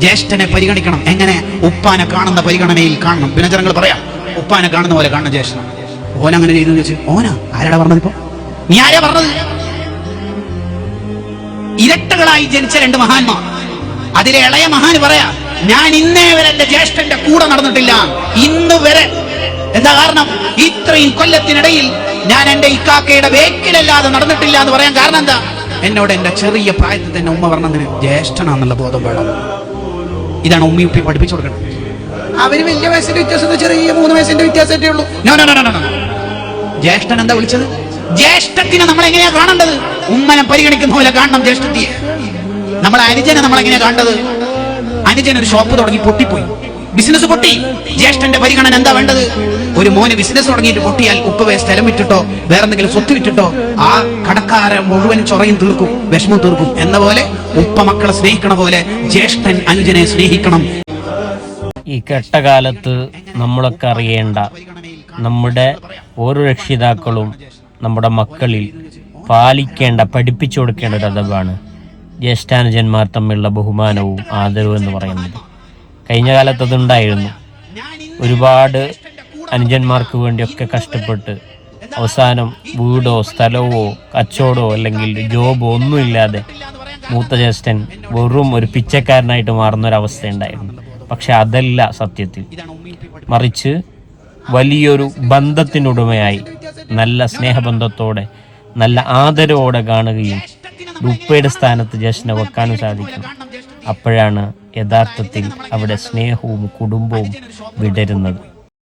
ജ്യേഷ്ഠനെ പരിഗണിക്കണം. എങ്ങനെ? ഉപ്പാനെ കാണുന്ന പരിഗണനയിൽ കാണണം. പിന്നെ ജനങ്ങൾ പറയാം ഉപ്പാനെ കാണുന്ന പോലെ കാണണം ജ്യേഷ്ഠൻ. ഓൻ അങ്ങനെ ചെയ്തു വെച്ച് ഓനാ ആരാടാ പറഞ്ഞത്? ഇപ്പൊ നീ ആരാ പറഞ്ഞത്? ഇരട്ടകളായി ജനിച്ച രണ്ട് മഹാന്മാർ, അതിലെ ഇളയ മഹാന് പറയാ, ഞാൻ ഇന്നേ വരെ എന്റെ ജ്യേഷ്ഠന്റെ കൂടെ നടന്നിട്ടില്ല, ഇന്ന് വരെ. എന്താ കാരണം? ഇത്രയും കൊല്ലത്തിനിടയിൽ ഞാൻ എന്റെ ഇക്കാക്കയുടെ വേക്കിലല്ലാതെ നടന്നിട്ടില്ല എന്ന് പറയാൻ കാരണം എന്താ? എന്നോട് എന്റെ ചെറിയ പ്രായത്തിൽ തന്നെ ഉമ്മ പറഞ്ഞതിന് ജ്യേഷ്ഠനാന്നുള്ള ബോധം വേണം. ഇതാണ് ഉമ്മി ഉപ്പി പഠിപ്പിച്ചു കൊടുക്കണം. അവര് വലിയ വയസ്സിന്റെ വ്യത്യാസം, ചെറിയ 3 വയസ്സിന്റെ വ്യത്യാസമേ ഉള്ളൂ. ജ്യേഷ്ഠൻ എന്താ വിളിച്ചത്? ജ്യേഷ്ഠത്തിനെ നമ്മൾ എങ്ങനെയാ കാണേണ്ടത്? ഉമ്മനെ പരിഗണിക്കുന്ന പോലെ കാണണം ജ്യേഷ്ഠത്തിയെ. നമ്മളെ അനുജനെ നമ്മൾ എങ്ങനെയാ കാണേണ്ടത്? അനുജൻ ഒരു ഷോപ്പ് തുടങ്ങി പൊട്ടിപ്പോയി, ബിസിനസ് പൊട്ടി. ജ്യേഷ്ഠന്റെ പരിഗണന എന്താ വേണ്ടത്? ഒരു മോന് ബിസിനസ് തുടങ്ങിയിട്ട് പൊട്ടിയാൽ ഉപ്പവേ സ്ഥലം വിറ്റിട്ടോ വേറെന്തെങ്കിലും സ്വത്ത് വിറ്റിട്ടോ ആ കടക്കാരൻ മുഴുവൻ ചൊറയും തീർക്കും, വിഷമം തീർക്കും. എന്ന പോലെ ഉപ്പ മക്കളെ സ്നേഹിക്കണ പോലെ ജ്യേഷ്ഠൻ അനുജനെ സ്നേഹിക്കണം. ഈ കെട്ടകാലത്ത് നമ്മളൊക്കെ അറിയേണ്ട, നമ്മുടെ ഓരോ രക്ഷിതാക്കളും നമ്മുടെ മക്കളിൽ പാലിക്കേണ്ട, പഠിപ്പിച്ചു കൊടുക്കേണ്ട ഒരു അദബാണ് ജ്യേഷ്ഠാനുജന്മാർ തമ്മിലുള്ള ബഹുമാനവും ആദരവും എന്ന് പറയുന്നത്. കഴിഞ്ഞ കാലത്ത് അതുണ്ടായിരുന്നു. ഒരുപാട് അനുജന്മാർക്ക് വേണ്ടിയൊക്കെ കഷ്ടപ്പെട്ട് അവസാനം വീടോ സ്ഥലവോ കച്ചവടമോ അല്ലെങ്കിൽ ജോബോ ഒന്നുമില്ലാതെ മൂത്ത ജ്യേഷ്ഠൻ വെറും ഒരു പിച്ചക്കാരനായിട്ട് മാറുന്നൊരവസ്ഥയുണ്ടായിരുന്നു. പക്ഷെ അതല്ല സത്യത്തിൽ, മറിച്ച് വലിയൊരു ബന്ധത്തിനുടമയായി നല്ല സ്നേഹബന്ധത്തോടെ നല്ല ആദരവോടെ കാണുകയും ഉപ്പയുടെ സ്ഥാനത്ത് ജ്യേഷ്ഠനെ വെക്കാനും സാധിക്കണം. അപ്പോഴാണ് യഥാർത്ഥത്തിൽ അവിടെ സ്നേഹവും കുടുംബവും വിടരുന്നത്.